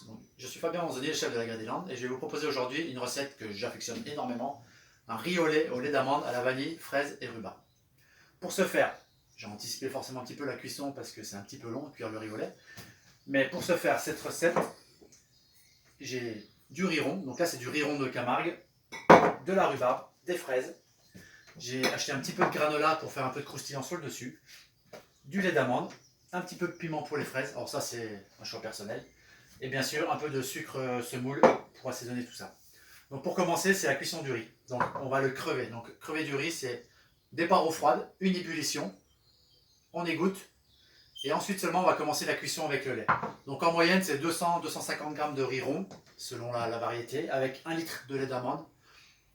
Donc, je suis Fabien Manzoni, chef de la Gradilande, et je vais vous proposer aujourd'hui une recette que j'affectionne énormément, un riz au lait d'amande à la vanille, fraise et rhubarbe. Pour ce faire, j'ai anticipé forcément un petit peu la cuisson parce que c'est un petit peu long de cuire le riz au lait, mais pour ce faire cette recette, j'ai du riz rond, donc là c'est du riz rond de Camargue, de la rhubarbe, des fraises, j'ai acheté un petit peu de granola pour faire un peu de croustillant sur le dessus, du lait d'amande, un petit peu de piment pour les fraises, alors ça c'est un choix personnel, et bien sûr un peu de sucre semoule pour assaisonner tout ça. Donc pour commencer, c'est la cuisson du riz. Donc on va le crever. Donc crever du riz, c'est départ eau froide, une ébullition, on égoutte, et ensuite seulement on va commencer la cuisson avec le lait. Donc en moyenne, c'est 200-250 g de riz rond, selon la variété, avec 1 litre de lait d'amande,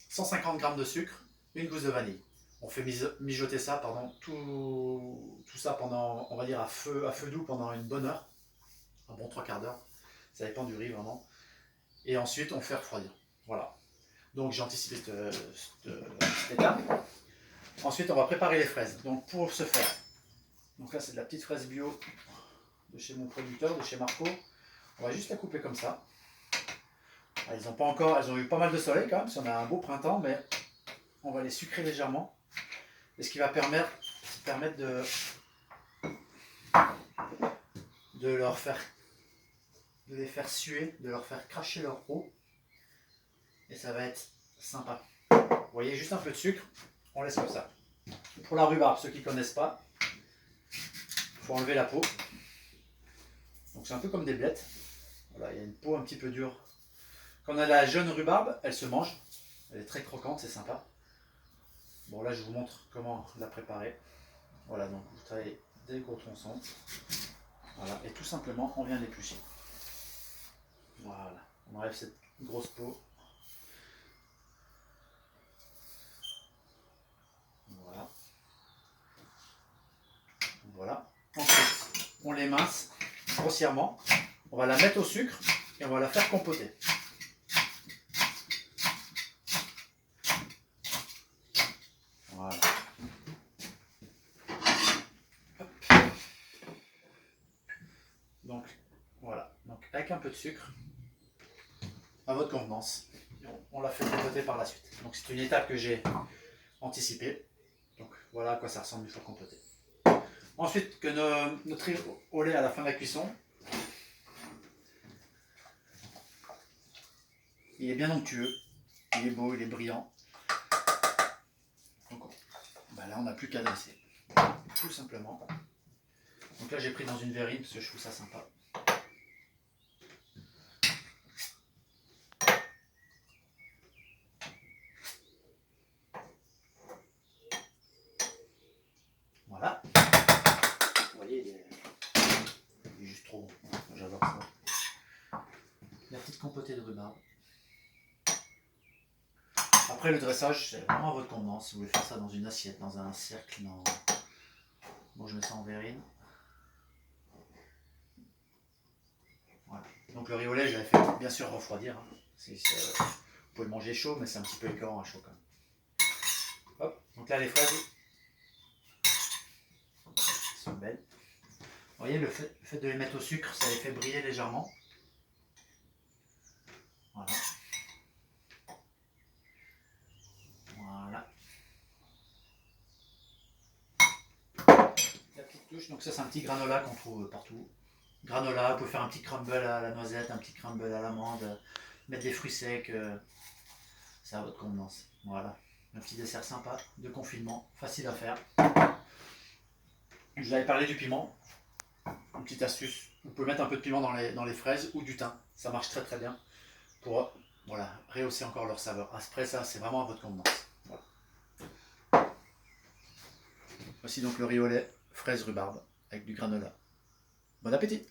150 g de sucre, une gousse de vanille. On fait mijoter ça pendant tout ça pendant, on va dire à feu doux pendant une bonne heure, un bon 3/4 d'heure. Ça dépend du riz vraiment. Et ensuite on fait refroidir. Voilà. Donc j'ai anticipé cette étape. Ensuite on va préparer les fraises. Donc pour ce faire, donc là c'est de la petite fraise bio de chez mon producteur, de chez Marco. On va juste la couper comme ça. Elles ont eu pas mal de soleil quand même, si on a un beau printemps, mais on va les sucrer légèrement. Et ce qui va permettre de les faire suer, de leur faire cracher leur eau. Et ça va être sympa. Vous voyez, juste un peu de sucre, on laisse comme ça. Pour la rhubarbe, ceux qui ne connaissent pas, il faut enlever la peau. Donc c'est un peu comme des blettes. Voilà, il y a une peau un petit peu dure. Quand on a la jeune rhubarbe, elle se mange. Elle est très croquante, c'est sympa. Bon là je vous montre comment la préparer. Voilà, donc vous taillez des gros tronçons. Voilà, et tout simplement on vient l'éplucher. Voilà, on enlève cette grosse peau. Voilà. Voilà. Ensuite, on l'émince grossièrement. On va la mettre au sucre et on va la faire compoter. Voilà. Hop. Donc voilà. Donc avec un peu de sucre, à votre convenance. On la fait compoter par la suite. Donc c'est une étape que j'ai anticipée. Donc voilà à quoi ça ressemble une fois compoté. Ensuite, que notre riz au lait à la fin de la cuisson, il est bien onctueux, il est beau, il est brillant. Donc ben là, on n'a plus qu'à dresser, tout simplement. Donc là, j'ai pris dans une verrine parce que je trouve ça sympa. Voilà. Vous voyez, il est juste trop bon. J'adore ça. La petite compotée de rhubarbe. Après le dressage, c'est vraiment à votre convenance. Si vous voulez faire ça dans une assiette, dans un cercle, bon, je mets ça en verrine. Voilà. Donc le riz au lait, je l'avais fait bien sûr refroidir. Hein. Vous pouvez le manger chaud, mais c'est un petit peu écœurant à chaud quand même. Hop. Donc là, les fraises sont belles. Vous voyez, le fait de les mettre au sucre, ça les fait briller légèrement. Voilà. Voilà. La petite touche, donc ça c'est un petit granola qu'on trouve partout. Granola, vous pouvez faire un petit crumble à la noisette, un petit crumble à l'amande, mettre des fruits secs, c'est à votre convenance. Voilà, un petit dessert sympa de confinement, facile à faire. Je vous avais parlé du piment, une petite astuce, vous pouvez mettre un peu de piment dans les fraises ou du thym, ça marche très très bien pour voilà, rehausser encore leur saveur. Après ça, c'est vraiment à votre convenance. Voilà. Voici donc le riz au lait, fraise rhubarbe avec du granola. Bon appétit!